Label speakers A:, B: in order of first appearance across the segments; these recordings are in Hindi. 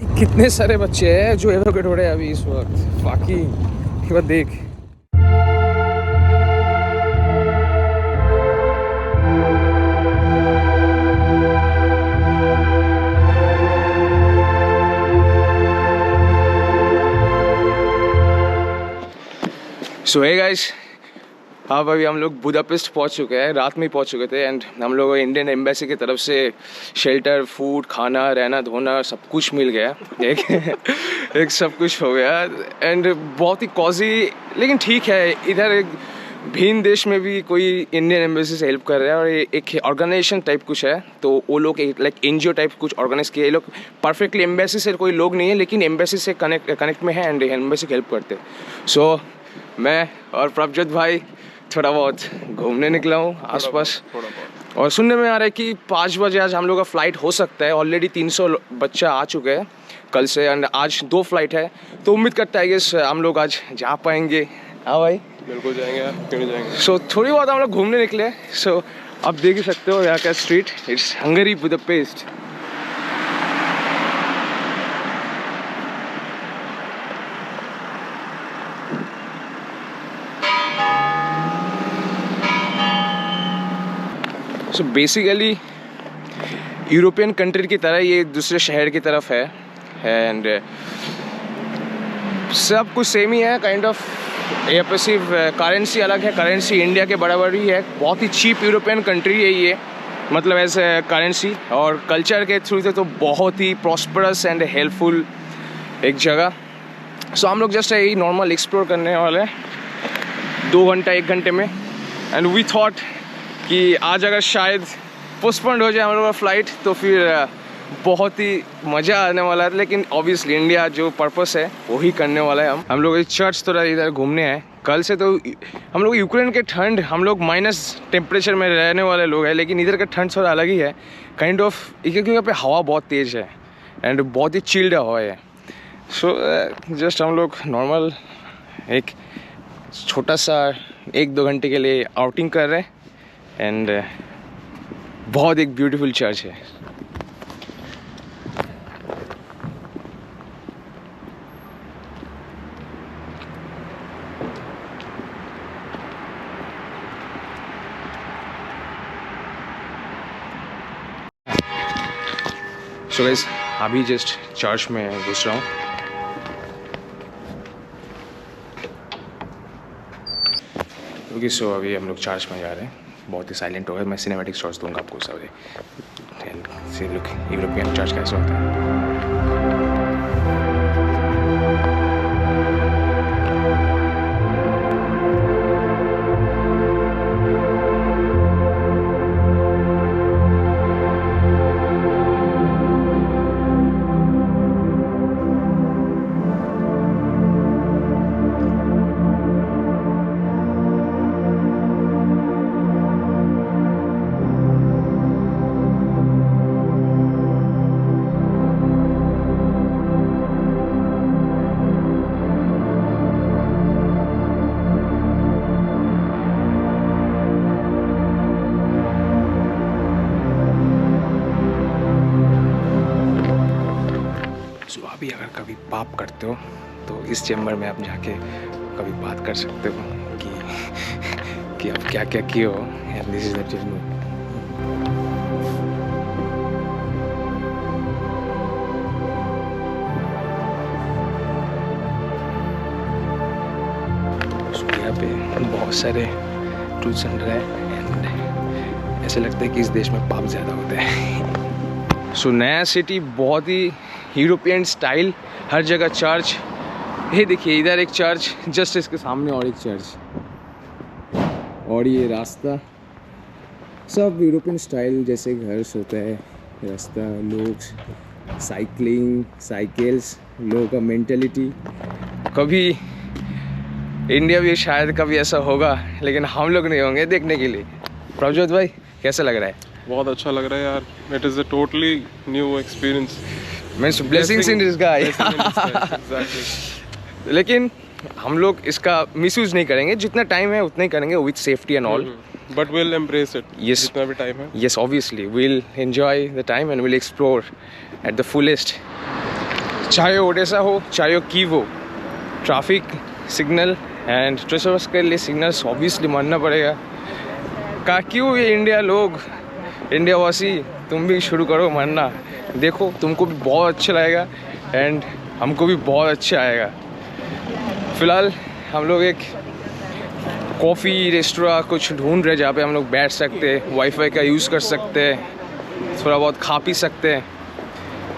A: कितने सारे बच्चे हैं जो एवोकेट हो रहे हैं अभी इस वक्त। बाकी एक बार देख, सो हे गाइस, हाँ अभी हम लोग बुदापेस्ट पहुंच चुके हैं, रात में ही पहुंच चुके थे। एंड हम लोग को इंडियन एम्बेसी की तरफ से शेल्टर, फूड, खाना, रहना, धोना सब कुछ मिल गया। एक सब कुछ हो गया एंड बहुत ही कॉजी। लेकिन ठीक है, इधर एक भिन्न देश में भी कोई इंडियन एम्बेसी से हेल्प कर रहा है और एक ऑर्गेनाइजेशन टाइप कुछ है, तो वो लोग एक लाइक एनजीओ टाइप कुछ ऑर्गेनाइज किए। ये लोग परफेक्टली एम्बेसी से कोई लोग नहीं है, लेकिन एम्बेसी से कनेक्ट में है एंड एम्बेसी की हेल्प करते हैं। सो मैं और प्रभजोत भाई थोड़ा बहुत घूमने निकला हूँ आसपास। और सुनने में आ रहा है कि 5 बजे आज हम लोग का फ़्लाइट हो सकता है। ऑलरेडी 300 बच्चा आ चुके हैं कल से एंड आज 2 फ्लाइट है, तो उम्मीद करता है कि हम लोग आज जा पाएंगे। हाँ भाई,
B: बिल्कुल जाएंगे, क्यों नहीं जाएंगे।
A: सो थोड़ी बहुत हम लोग घूमने निकले। सो आप देख ही सकते हो यहाँ का street, it's Hungary Budapest. So basically European country की तरह ये दूसरे शहर की तरफ है एंड सब कुछ सेम ही है काइंड ऑफ। यहाँ पे सिर्फ करेंसी अलग है, करेंसी इंडिया के बराबर ही है। बहुत ही चीप यूरोपियन कंट्री है ये, मतलब ऐसे करेंसी और कल्चर के थ्रू से तो बहुत ही प्रॉस्परस एंड हेल्पफुल एक जगह। सो हम लोग जस्ट यही नॉर्मल एक्सप्लोर करने वाले हैं 2 घंटा 1 घंटे में। एंड वी थॉट कि आज अगर शायद पोस्टपोन्ड हो जाए हम लोग का फ़्लाइट तो फिर बहुत ही मज़ा आने वाला है। लेकिन ऑब्वियसली इंडिया जो पर्पस है वही करने वाला है। हम लोग चर्च थोड़ा इधर घूमने आए। कल से तो हम लोग यूक्रेन के ठंड, हम लोग माइनस टेम्परेचर में रहने वाले लोग हैं, लेकिन इधर का ठंड थोड़ा अलग ही है काइंड ऑफ, क्योंकि यहाँ पे हवा बहुत तेज़ है एंड बहुत ही चिल्ड हवा है। सो जस्ट हम लोग नॉर्मल एक छोटा सा 1-2 घंटे के लिए आउटिंग कर रहे हैं एंड बहुत एक ब्यूटीफुल चर्च है। सो गाइस, अभी जस्ट चर्च में घुस रहा हूँ। ओके, सो अभी हम लोग चर्च में जा रहे हैं। बहुत ही साइलेंट होगा, मैं सिनेमैटिक शॉट्स दूंगा आपको सब एंड से लुक यूरोपियन चर्च कैसे होता है। अभी अगर कभी पाप करते हो तो इस चैम्बर में आप जाके कभी बात कर सकते हो कि आप क्या क्या किए हो। And this is the chamber. यहाँ पे बहुत सारे ट्रूथ सेंटर है एंड ऐसे लगता है कि इस देश में पाप ज़्यादा होता है। सो नया सिटी बहुत ही यूरोपियन स्टाइल, हर जगह चर्च। ये देखिए इधर एक चर्च, जस्ट इसके सामने और एक चर्च, और ये रास्ता सब यूरोपियन स्टाइल जैसे घर होता है। रास्ता, लोग, साइकिल्स, लोगों का मेंटेलिटी। कभी इंडिया भी शायद कभी ऐसा होगा, लेकिन हम लोग नहीं होंगे देखने के लिए। प्रभजोत भाई कैसा लग रहा है?
B: बहुत अच्छा लग रहा है यार। It is a totally new experience.
A: Means blessings in disguise. लेकिन हम लोग इसका मिसयूज नहीं करेंगे, जितना टाइम है उतना ही करेंगे with safety and all.
B: But will embrace it जितना भी टाइम है।
A: Yes, obviously we'll enjoy the time and we'll explore at the fullest. चाहे ओडेसा हो, चाहे वो कीव हो, ट्रैफिक सिग्नल एंड ट्रेसर्स के लिए सिग्नल्स ऑब्वियसली मानना पड़ेगा। क्यों ये इंडिया लोग, इंडिया वासी, तुम भी शुरू करो मानना। देखो तुमको भी बहुत अच्छा लगेगा एंड हमको भी बहुत अच्छा आएगा। फ़िलहाल हम लोग एक कॉफ़ी रेस्टोरेंट कुछ ढूंढ रहे जहाँ पे हम लोग बैठ सकते हैं, वाईफाई का यूज़ कर सकते हैं, थोड़ा बहुत खा पी सकते हैं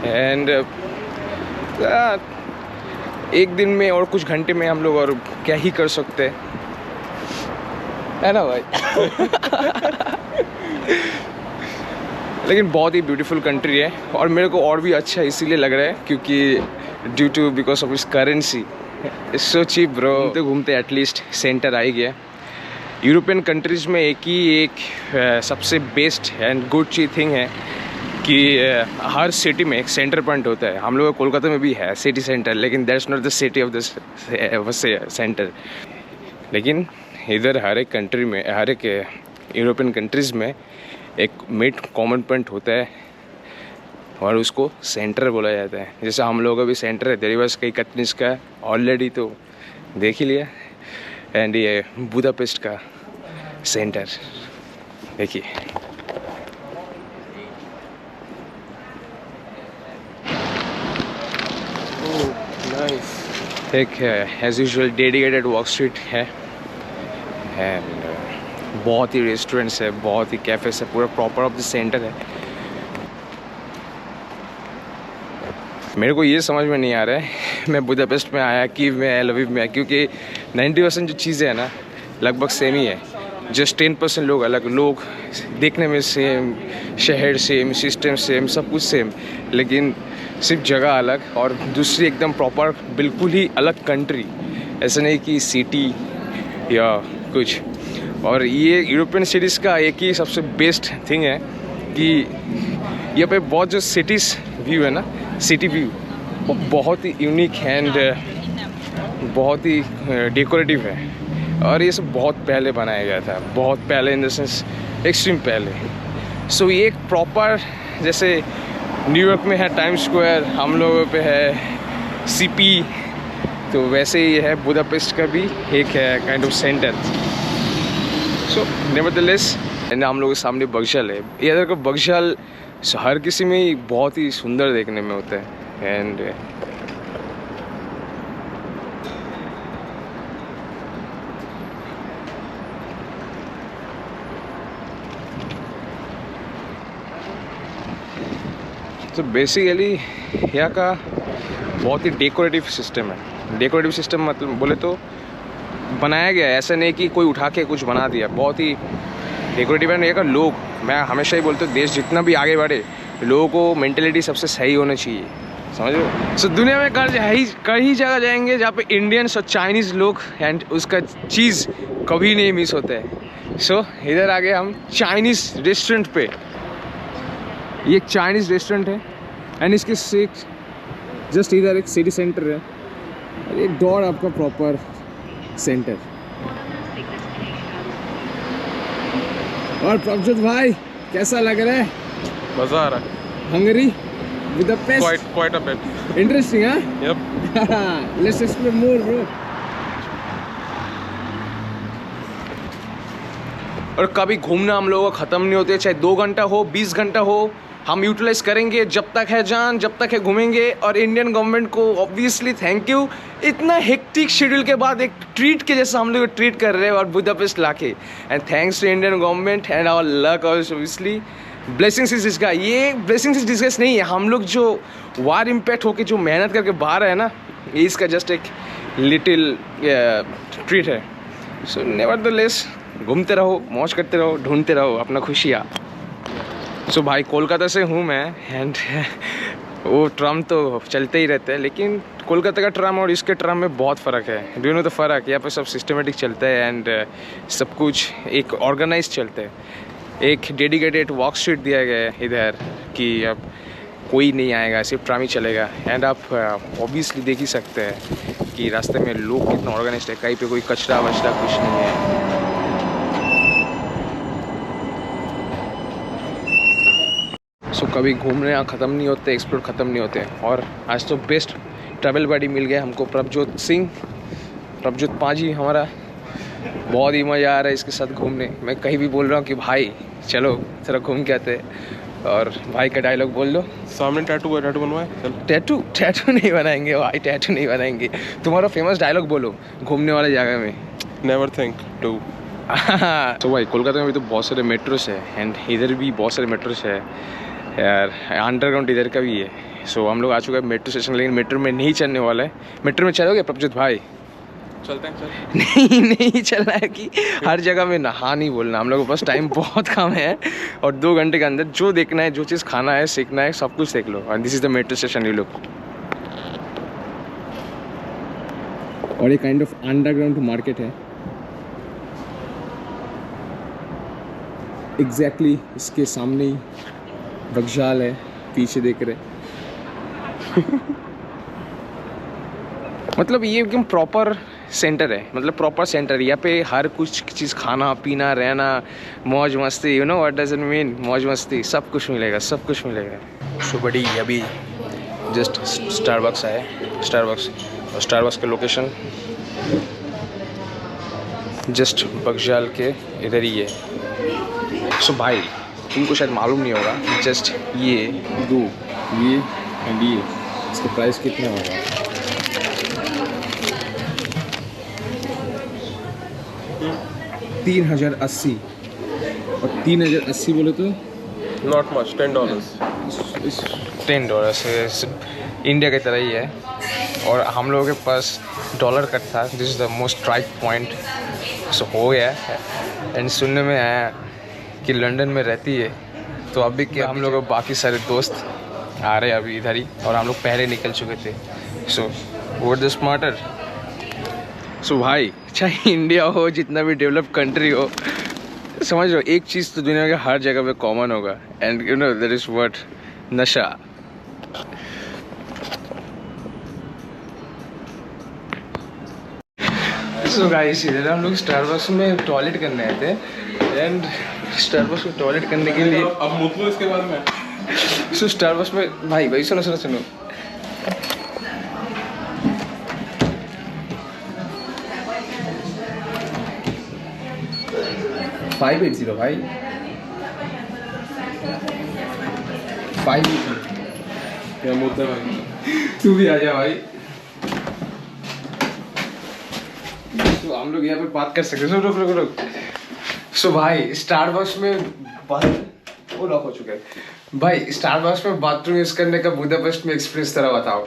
A: एंड एक दिन में और कुछ घंटे में हम लोग और क्या ही कर सकते हैं, है ना भाई? लेकिन बहुत ही ब्यूटीफुल कंट्री है और मेरे को और भी अच्छा इसीलिए लग रहा है क्योंकि बिकॉज ऑफ इस currency it's so cheap bro. घूमते घूमते एटलीस्ट सेंटर आ ही गया। यूरोपियन कंट्रीज़ में एक सबसे बेस्ट एंड गुड थिंग है कि हर सिटी में एक सेंटर पॉइंट होता है। हम लोग कोलकाता में भी है सिटी सेंटर, लेकिन that's not the city of the centre. लेकिन इधर हर एक कंट्री में, हर एक यूरोपियन कंट्रीज़ में एक मिड कॉमन पॉइंट होता है और उसको सेंटर बोला जाता है। जैसे हम लोगों का भी सेंटर है देरीवास का, इकतनीस का ऑलरेडी तो देख ही लिया, एंड ये बुदापेस्ट का सेंटर देखिए। एक as usual dedicated walk street है एंड बहुत ही रेस्टोरेंट्स है, बहुत ही कैफ़ेस है, पूरा प्रॉपर ऑफ द सेंटर है। मेरे को ये समझ में नहीं आ रहा है मैं बुदापेस्ट में आया, कीव में आया, लवीव में आया, क्योंकि 90% जो चीज़ें हैं ना लगभग सेम ही है। जस्ट 10% लोग अलग, लोग देखने में सेम, शहर सेम, सिस्टम सेम, सब कुछ सेम, लेकिन सिर्फ जगह अलग और दूसरी एकदम प्रॉपर बिल्कुल ही अलग कंट्री। ऐसा नहीं कि सिटी या कुछ। और ये यूरोपियन सिटीज़ का एक ही सबसे बेस्ट थिंग है कि यहाँ पे बहुत जो सिटीज़ व्यू है ना, सिटी व्यू, वो बहुत ही यूनिक एंड बहुत ही डेकोरेटिव है। और ये सब बहुत पहले बनाया गया था, बहुत पहले इन द सेंस एक्सट्रीम पहले। सो ये एक प्रॉपर, जैसे न्यूयॉर्क में है टाइम स्क्वायर, हम लोगों पे है सीपी, तो वैसे ही है बुदापेस्ट का भी एक है kind of centre. So nevertheless हम लोगों के सामने बगशाल है। ये इधर का बगशाल हर किसी में ही बहुत ही सुंदर देखने में होता है एंड तो बेसिकली यहाँ का बहुत ही डेकोरेटिव सिस्टम है। डेकोरेटिव सिस्टम मतलब बोले तो बनाया गया है, ऐसा नहीं कि कोई उठा के कुछ बना दिया, बहुत ही डेकोरेटिव है। यहाँ का लोग, मैं हमेशा ही बोलता हूँ देश जितना भी आगे बढ़े, लोगों को मेंटेलिटी सबसे सही होना चाहिए, समझ लो। सो दुनिया में कई जगह जाएंगे जहाँ पे इंडियंस और चाइनीज़ लोग एंड उसका चीज़ कभी नहीं मिस होता है। सो इधर आ गए हम चाइनीज़ रेस्टोरेंट पे। ये एक चाइनीज़ रेस्टोरेंट है एंड इसके जस्ट इधर एक सिटी सेंटर है और एक डोर आपका प्रॉपर सेंटर। और प्रभजोत भाई कैसा लग रहा है?
B: मजा आ रहा है।
A: Hungary Budapest
B: quite a bit
A: interesting, हाँ?
B: yep।
A: Let's explore more bro. और कभी घूमना हम लोगों का ख़त्म नहीं होते, चाहे 2 घंटा हो, 20 घंटा हो, हम यूटिलाइज करेंगे जब तक है जान, जब तक है घूमेंगे। और इंडियन गवर्नमेंट को ऑब्वियसली थैंक यू, इतना हेक्टिक शेड्यूल के बाद एक ट्रीट के जैसा हम लोग ट्रीट कर रहे हैं और बुदापेस्ट लाके। And thanks to Indian government and our luck obviously. Blessings is इसका, ये ब्लेसिंग्स इज डिस्कस नहीं है, हम लोग जो वार इम्पैक्ट होके जो मेहनत करके बाहर है ना, ये इसका जस्ट एक लिटिल ट्रीट है। सो नेवरदलेस घूमते रहो, मौज करते रहो, ढूंढते रहो अपना खुशियाँ। सो भाई कोलकाता से हूँ मैं एंड वो ट्राम तो चलते ही रहते हैं, लेकिन कोलकाता का ट्राम और इसके ट्राम में बहुत फ़र्क है। डू यू नो द फ़र्क? यहाँ पे सब सिस्टमेटिक चलता है एंड सब कुछ एक ऑर्गेनाइज चलता है। एक डेडिकेटेड वॉक स्ट्रीट दिया गया है इधर कि अब कोई नहीं आएगा, सिर्फ ट्राम ही चलेगा। एंड आप ऑब्वियसली देख ही सकते हैं कि रास्ते में लोग कितना ऑर्गेनाइज है, कहीं पे कोई कचरा वचरा कुछ नहीं है। सो कभी घूमने यहाँ ख़त्म नहीं होते, एक्सप्लोर ख़त्म नहीं होते। और आज तो बेस्ट ट्रैवल बडी मिल गया हमको, प्रभजोत सिंह, प्रभजोत पाजी हमारा। बहुत ही मज़ा आ रहा है इसके साथ घूमने। मैं कहीं भी बोल रहा हूँ कि भाई चलो थोड़ा घूम के आते हैं, और भाई का डायलॉग बोल दो।
B: सामने टैटू है, टैटू बनवाए? चल।
A: टैटू नहीं बनाएंगे भाई, टैटू नहीं बनाएंगे। तुम्हारा फेमस डायलॉग बोलो घूमने वाले जगह में।
B: Never think to.
A: तो भाई कोलकाता में भी तो बहुत सारे मेट्रोस है, एंड इधर भी बहुत सारे मेट्रोस है यार, अंडरग्राउंड इधर का भी है। सो हम लोग आ चुके हैं मेट्रो स्टेशन, लेकिन मेट्रो में नहीं चलने वाला है। मेट्रो में चलोगे प्रभजोत भाई?
B: चलते हैं, चल।
A: नहीं चलना है कि हर जगह में नहा नहीं बोलना, हम लोग के पास टाइम बहुत कम है, और 2 घंटे के अंदर जो देखना है, जो चीज़ खाना है, सीखना है, सब कुछ देख लो। और this is the metro station you look. और ये काइंड ऑफ अंडरग्राउंड मार्केट है एग्जैक्टली इसके सामने ही वक्जाल है, पीछे देख रहे। मतलब ये एकदम प्रॉपर सेंटर है, मतलब प्रॉपर सेंटर। यहाँ पे हर कुछ चीज़, खाना पीना, रहना, मौज मस्ती, you know what does it mean, मौज मस्ती, सब कुछ मिलेगा, सब कुछ मिलेगा। सो बड़ी अभी जस्ट स्टारबक्स आए, स्टारबक्स के लोकेशन जस्ट बगजाल के इधर ही है। सो भाई तुमको शायद मालूम नहीं होगा, जस्ट ये दो, ये एंड ये, इसका प्राइस कितना होगा? $3080। और 3080 बोले तो
B: नॉट मच, $10।
A: $10 इंडिया की तरह ही है। और हम लोगों के पास डॉलर कट था, this is the most strike point. So हो गया है। एंड सुनने में आया कि लंदन में रहती है, तो अभी क्या हम लोग बाकी सारे दोस्त आ रहे हैं अभी इधर ही, और हम लोग पहले निकल चुके थे। So what the smarter. So भाई चाहे इंडिया हो, जितना भी डेवलप कंट्री हो, समझ लो एक चीज़ तो दुनिया के हर जगह पे कॉमन होगा, and you know that is what, नशा। सो गाइस इधर हम लोग स्टारबक्स में टॉयलेट करने आए थे, एंड स्टारबक्स में टॉयलेट करने के लिए
B: अब मुझको इसके बारे में।
A: सो स्टारबक्स में भाई सुनो 580 भाई, 580।
B: क्या मुद्दा भाई?
A: तू भी आ जा भाई। तो हम लोग यहाँ पे बात कर सकते हैं। रुक। सो भाई स्टारबक्स में वो लॉक हो चुका है भाई। स्टारबक्स में बाथरूम यूज करने का बुडापेस्ट में एक्सपीरियंस तेरा बताओ।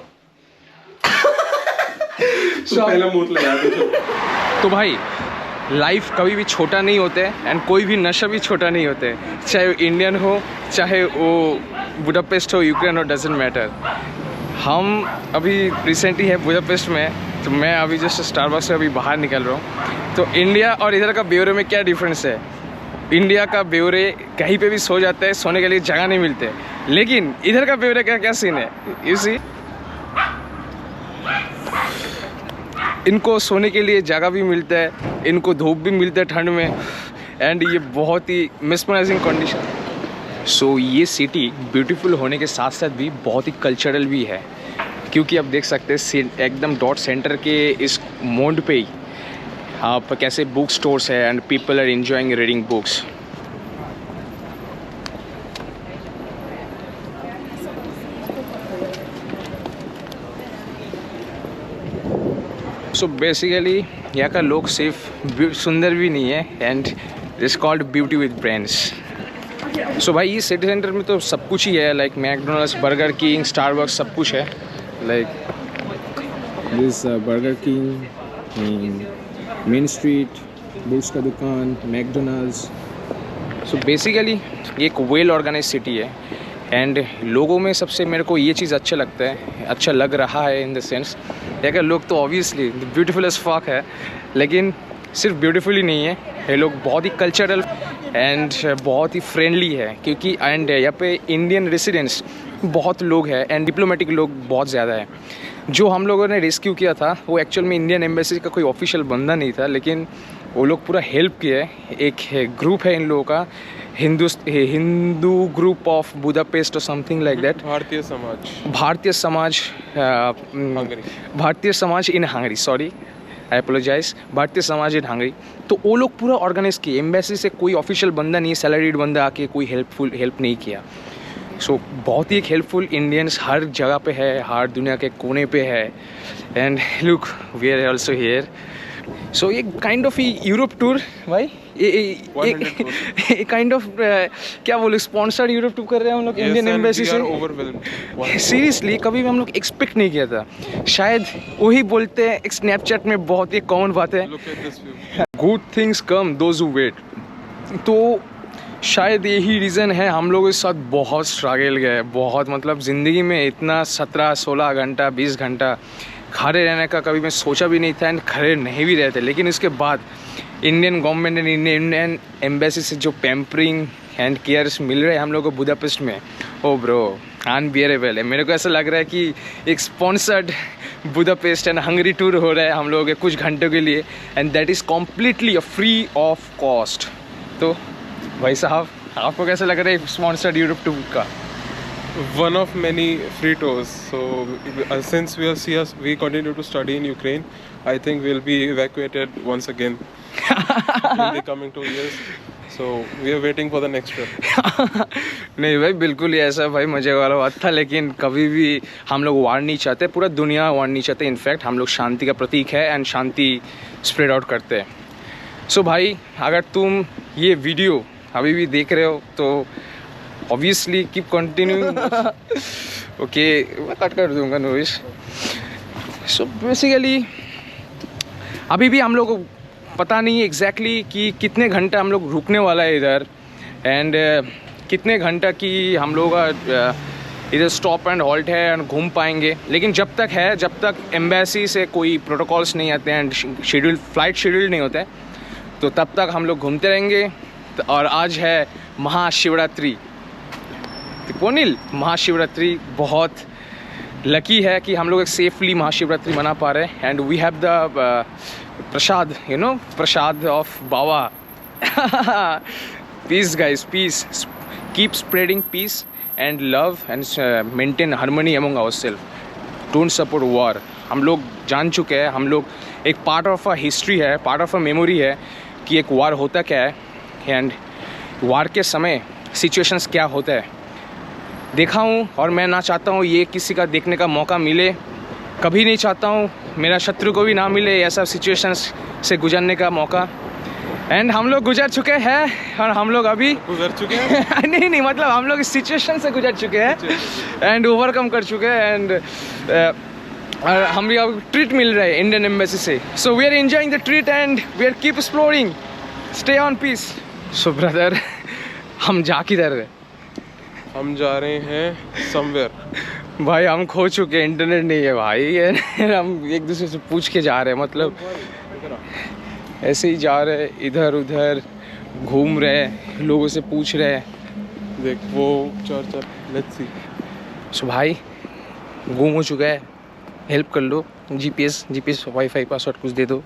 B: पहले मुंह लगा दे।
A: तो भाई लाइफ कभी भी छोटा नहीं होते, एंड कोई भी नशा भी छोटा नहीं होते, चाहे वो इंडियन हो, चाहे वो बुडापेस्ट हो, यूक्रेन हो, डजेंट मैटर। हम अभी रिसेंटली है बुडापेस्ट में, तो मैं अभी जस्ट स्टारबक्स से अभी बाहर निकल रहा हूँ। तो इंडिया और इधर का ब्यूरो में क्या डिफरेंस है? इंडिया का ब्यूरे कहीं पे भी सो जाते हैं, सोने के लिए जगह नहीं मिलते, लेकिन इधर का ब्यूरे का क्या सीन है? यू सी, इनको सोने के लिए जगह भी मिलता है, इनको धूप भी मिलता है ठंड में, एंड ये बहुत ही मिसमराइजिंग कंडीशन। सो ये सिटी ब्यूटीफुल होने के साथ साथ भी बहुत ही कल्चरल भी है, क्योंकि आप देख सकते हैं एकदम डॉट सेंटर के इस मोड पे ही आप कैसे बुक स्टोर्स है, and people are enjoying reading books. So basically यहाँ का लोग सिर्फ सुंदर भी नहीं है, and it's called beauty with brains. So भाई ये सिटी सेंटर में तो सब कुछ ही है, like McDonald's, burger king, Starbucks, सब कुछ है। Like this burger king, main street, books का दुकान, मैकडोनल्ड्स। सो बेसिकली ये एक वेल ऑर्गेनाइज सिटी है, एंड लोगों में सबसे मेरे को ये चीज़ अच्छा लगता है, अच्छा लग रहा है इन द सेंस, अगर लोग तो ऑब्वियसली ब्यूटीफुल एज फक है, लेकिन सिर्फ ब्यूटीफुल ही नहीं है, ये लोग बहुत ही कल्चरल एंड बहुत ही फ्रेंडली है, क्योंकि एंड यहाँ पे इंडियन रेसिडेंट्स बहुत लोग हैं, एंड डिप्लोमेटिक लोग बहुत ज़्यादा है। जो हम लोगों ने रेस्क्यू किया था वो एक्चुअल में इंडियन एम्बेसी का कोई ऑफिशियल बंदा नहीं था, लेकिन वो लोग पूरा हेल्प किया है। एक ग्रुप है इन लोगों का, हिंदू ग्रुप ऑफ बुदापेस्ट और something like that.
B: Bharatiya Samaj
A: Hungary, Bharatiya Samaj in Hungary, sorry I apologize, Bharatiya Samaj in Hungary. तो वो लोग पूरा ऑर्गेनाइज किए। एम्बेसी से कोई ऑफिशियल बंदा नहीं, सैलरीड बंदा आके कोई हेल्प नहीं किया। सो बहुत ही एक हेल्पफुल इंडियंस हर जगह पे है, हर दुनिया के कोने पे है। And look we are also here. So ये काइंड ऑफ यूरोप टूर भाई, ये काइंड ऑफ क्या बोले, स्पॉन्सर्ड यूरोप टूर कर रहे हैं हम लोग इंडियन एम्बेसी से। सीरियसली कभी भी हम लोग एक्सपेक्ट नहीं किया था। शायद वही बोलते हैं एक स्नैपचैट में, बहुत ही कॉमन बात है, good things come those who wait. तो शायद यही रीज़न है हम लोगों के साथ बहुत स्ट्रगल गए, बहुत मतलब ज़िंदगी में इतना 17-16 घंटा 20 घंटा खड़े रहने का कभी मैं सोचा भी नहीं था, एंड खड़े नहीं भी रहते। लेकिन इसके बाद Indian government and Indian embassy से जो पैम्परिंग एंड केयर्स मिल रहे हैं हम लोगों को बुदापेस्ट में, ओ ब्रो अनबियरेबल है। मेरे को ऐसा लग रहा है कि एक sponsored Budapest and Hungary tour हो रहा है हम लोगों के कुछ घंटों के लिए, and that is completely free of cost. तो भाई साहब आपको कैसा लग रहा है स्पॉन्सर्ड यूरोप टूर का?
B: One of many free tours. So since we continue to study in Ukraine, I think we'll be evacuated once again in the coming 2 years. So we are waiting for the next trip.
A: नहीं भाई बिल्कुल ही ऐसा भाई मज़े वाला बात था, लेकिन कभी भी हम लोग वार नहीं चाहते, पूरा दुनिया वार नहीं चाहते। इनफैक्ट हम लोग शांति का प्रतीक है एंड शांति स्प्रेड आउट करते हैं। सो भाई अगर तुम ये वीडियो अभी भी देख रहे हो तो ऑब्वियसली कीप कंटिन्यूइंग। ओके मैं कट कर दूंगा नोइस। सो बेसिकली अभी भी हम लोग को पता नहीं है एग्जैक्टली कि कितने घंटा हम लोग रुकने वाला है इधर, एंड कितने घंटा की हम लोग का इधर स्टॉप एंड हॉल्ट है एंड घूम पाएंगे। लेकिन जब तक एम्बेसी से कोई प्रोटोकॉल्स नहीं आते हैं एंड फ्लाइट शेड्यूल नहीं होता है, तो तब तक हम लोग घूमते रहेंगे। और आज है महाशिवरात्रि, पोनिल महाशिवरात्रि। बहुत लकी है कि हम लोग एक सेफली महाशिवरात्रि मना पा रहे हैं, and we have the prasad, you know, prasad of Baba. Peace guys, peace, keep spreading peace and love and maintain harmony among ourselves. Don't support war. हम लोग जान चुके हैं, हम लोग एक पार्ट ऑफ अ हिस्ट्री है, पार्ट ऑफ अ मेमोरी है कि एक वार होता क्या है एंड वार के समय सिचुएशंस क्या होता है देखा हूँ। और मैं ना चाहता हूँ ये किसी का देखने का मौका मिले, कभी नहीं चाहता हूँ मेरा शत्रु को भी ना मिले ऐसा सिचुएशंस से गुजरने का मौका। एंड हम लोग गुजर चुके हैं और हम लोग अभी
B: गुजर चुके हैं
A: नहीं मतलब हम लोग इस सिचुएशन से गुजर चुके हैं एंड ओवरकम कर चुके हैं, एंड हमें अब ट्रीट मिल रहा है इंडियन एम्बेसी से। So we are enjoying the treat and we are keep exploring, stay on peace. So brother हम जा किधर रहे?
B: हम जा रहे हैं समवेयर।
A: भाई हम खो चुके हैं, इंटरनेट नहीं है भाई। हम एक दूसरे से पूछ के जा रहे हैं, मतलब ऐसे ही जा रहे हैं, इधर उधर घूम रहे हैं, लोगों से पूछ रहे हैं।
B: देख वो चर्च, लेट्स सी।
A: सो भाई गुम हो चुका है, हेल्प कर लो, जीपीएस वाईफाई पासवर्ड कुछ दे दो।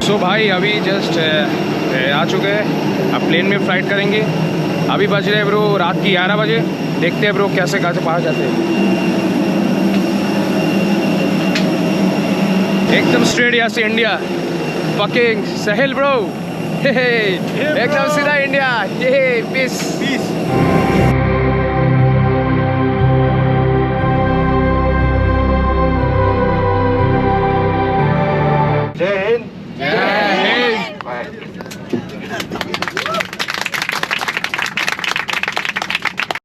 A: सो भाई अभी जस्ट आ चुके हैं, अब प्लेन में फ़्लाइट करेंगे। अभी बज रहे ब्रो रात की 11 बजे। देखते हैं ब्रो कैसे कहाँ से बाहर जाते हैं। एकदम स्ट्रेट यहाँ से इंडिया, फकिंग सहेल ब्रो। एकदम सीधा इंडिया। ये पीस पीस।